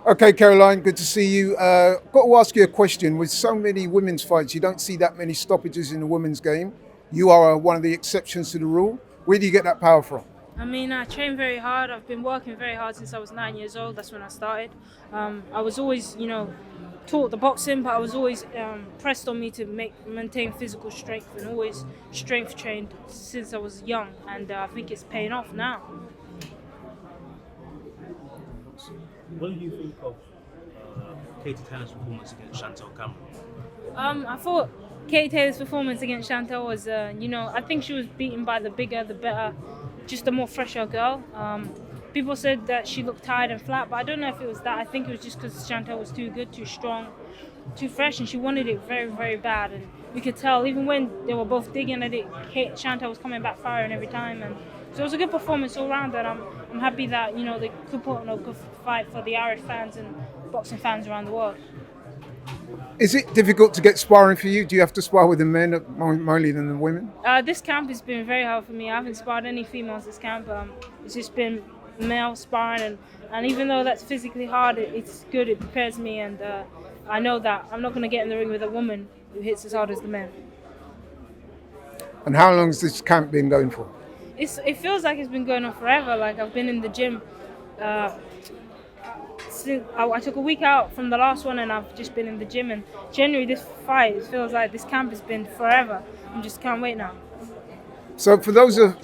Okay, Caroline, good to see you. Got to ask you a question. With so many women's fights, you don't see that many stoppages in the women's game. You are one of the exceptions to the rule. Where do you get that power from? I mean, I train very hard. I've been working very hard since I was 9 years old. That's when I started. I was always, taught the boxing, but I was always pressed on me to maintain physical strength and always strength trained since I was young. And I think it's paying off now. What do you think of Katie Taylor's performance against Chantel Cameron? I thought Katie Taylor's performance against Chantel was, I think she was beaten by the bigger, the better, just a more fresher girl. People said that she looked tired and flat, but I don't know if it was that. I think it was just because Chantel was too good, too strong, too fresh, and she wanted it very, very bad. And you could tell, even when they were both digging at it, Chantel was coming back firing every time. And so it was a good performance all round, and I'm happy that they could put on a good fight for the Irish fans and boxing fans around the world. Is it difficult to get sparring for you? Do you have to spar with the men more than the women? This camp has been very hard for me. I haven't sparred any females this camp. It's just been male sparring, and even though that's physically hard, it's good. It prepares me, and I know that I'm not going to get in the ring with a woman who hits as hard as the men. And how long has this camp been going for? It feels like it's been going on forever. Like I've been in the gym. Since I took a week out from the last one, and I've just been in the gym. And January, this fight, it feels like this camp has been forever. I just can't wait now. So for those of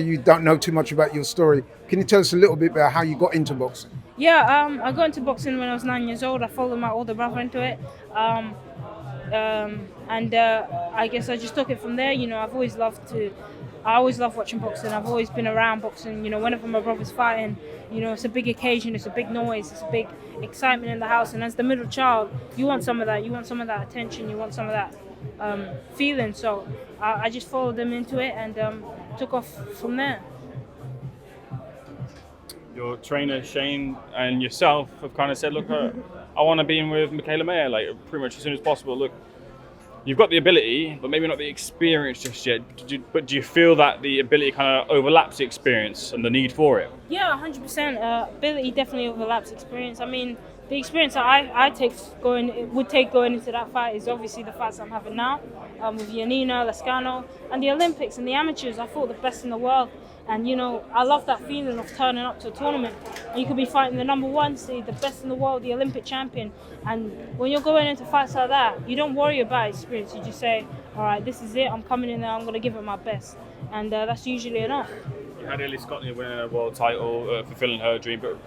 you don't know too much about your story, can you tell us a little bit about how you got into boxing? Yeah, I got into boxing when I was 9 years old. I followed my older brother into it. I guess I just took it from there. I always love watching boxing. I've always been around boxing. Whenever my brother's fighting, it's a big occasion, it's a big noise, it's a big excitement in the house. And as the middle child, you want some of that. You want some of that attention. You want some of that feeling. So I just followed them into it and took off from there. Your trainer Shane and yourself have kind of said, look, I want to be in with Michaela Mayer, like pretty much as soon as possible. Look, you've got the ability, but maybe not the experience just yet. But do you feel that the ability kind of overlaps the experience and the need for it? Yeah, 100%. Ability definitely overlaps experience. I mean, the experience that I would take going into that fight is obviously the fights I'm having now with Yanina, Lescano, and the Olympics and the amateurs. I fought the best in the world. And I love that feeling of turning up to a tournament and you could be fighting the number one seed, the best in the world, the Olympic champion. And when you're going into fights like that, you don't worry about experience. You just say, all right, this is it. I'm coming in there. I'm going to give it my best. And that's usually enough. You had Lescano winning a world title, fulfilling her dream. But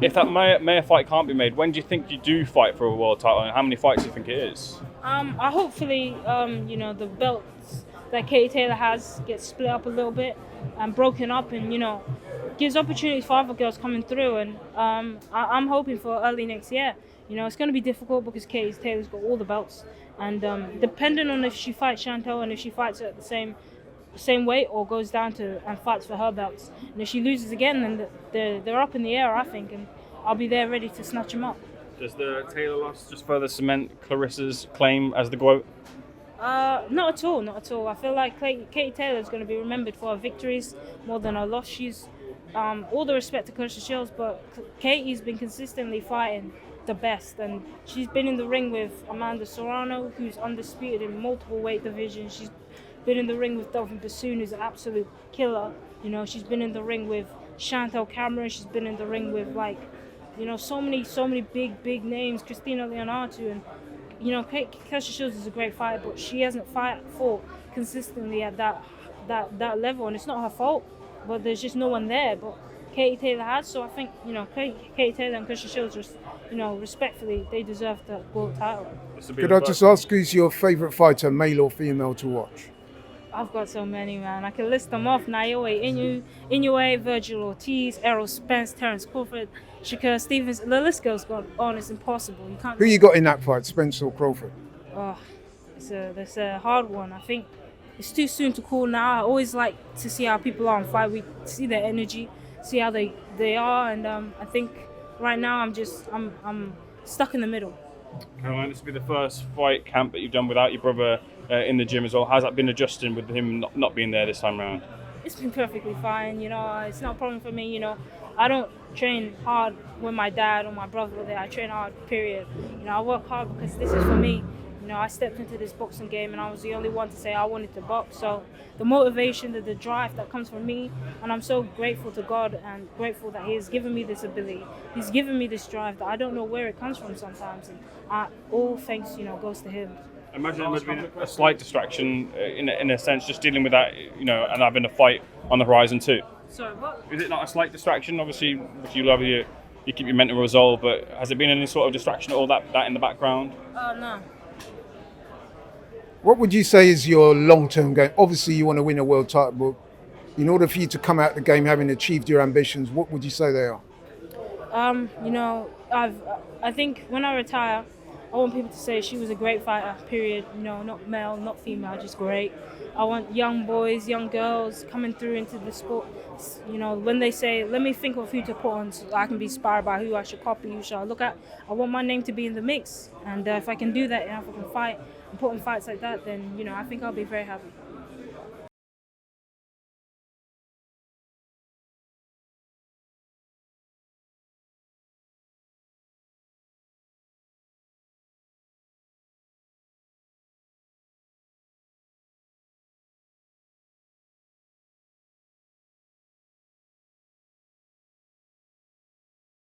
if that Mayer fight can't be made, when do you think you do fight for a world title? And how many fights do you think it is? I hopefully, the belts that Katie Taylor has gets split up a little bit and broken up and, gives opportunities for other girls coming through. And I'm hoping for early next year. It's going to be difficult because Katie Taylor's got all the belts. And depending on if she fights Chantel and if she fights at the same weight or goes down to and fights for her belts. And if she loses again, then they're up in the air, I think. And I'll be there ready to snatch them up. Does the Taylor loss just further cement Clarissa's claim as the GOAT? Not at all. I feel like Katie Taylor is going to be remembered for her victories more than her loss. She's all the respect to Clarissa Shields, but Katie's been consistently fighting the best, and she's been in the ring with Amanda Serrano, who's undisputed in multiple weight divisions. She's been in the ring with Delphine Bassoon, who's an absolute killer. She's been in the ring with Chantel Cameron. She's been in the ring with so many big names, Christina Leonardo, and Clarissa Shields is a great fighter, but she hasn't fought consistently at that level, and it's not her fault. But there's just no one there. But Katie Taylor has, so I think Katie Taylor and Clarissa Shields just respectfully they deserve the world title. Could I just ask who's your favourite fighter, male or female, to watch? I've got so many, man. I can list them off. Naoya Inoue, Virgil Ortiz, Errol Spence, Terence Crawford, Shakur Stevens. The list goes on. It's impossible. You can't. Who you got in that fight, Spence or Crawford? Oh, it's a hard one. I think it's too soon to call now. I always like to see how people are on fight week, see their energy, see how they are, and I think right now I'm stuck in the middle. Caroline, this will be the first fight camp that you've done without your brother in the gym as well. How's that been adjusting with him not being there this time around? It's been perfectly fine. It's not a problem for me. I don't train hard when my dad or my brother were there. I train hard, period. You know, I work hard because this is for me. You know, I stepped into this boxing game and I was the only one to say I wanted to box. So the motivation, the drive that comes from me, and I'm so grateful to God and grateful that He has given me this ability. He's given me this drive that I don't know where it comes from sometimes. And all thanks, you know, goes to Him. I imagine it must have been a slight distraction in a sense, just dealing with that, you know, and having a fight on the horizon too. Sorry, what? Is it not a slight distraction? Obviously, if you love you keep your mental resolve, but has there been any sort of distraction at all that in the background? No. What would you say is your long-term game? Obviously, you want to win a world title, but in order for you to come out the game having achieved your ambitions, what would you say they are? You know, I think when I retire, I want people to say she was a great fighter, period. You know, not male, not female, just great. I want young boys, young girls coming through into the sport. You know, when they say, let me think of who to put on so I can be inspired by who I should copy, who should I look at. I want my name to be in the mix. And if I can do that, and if I can fight and put on fights like that, then, you know, I think I'll be very happy.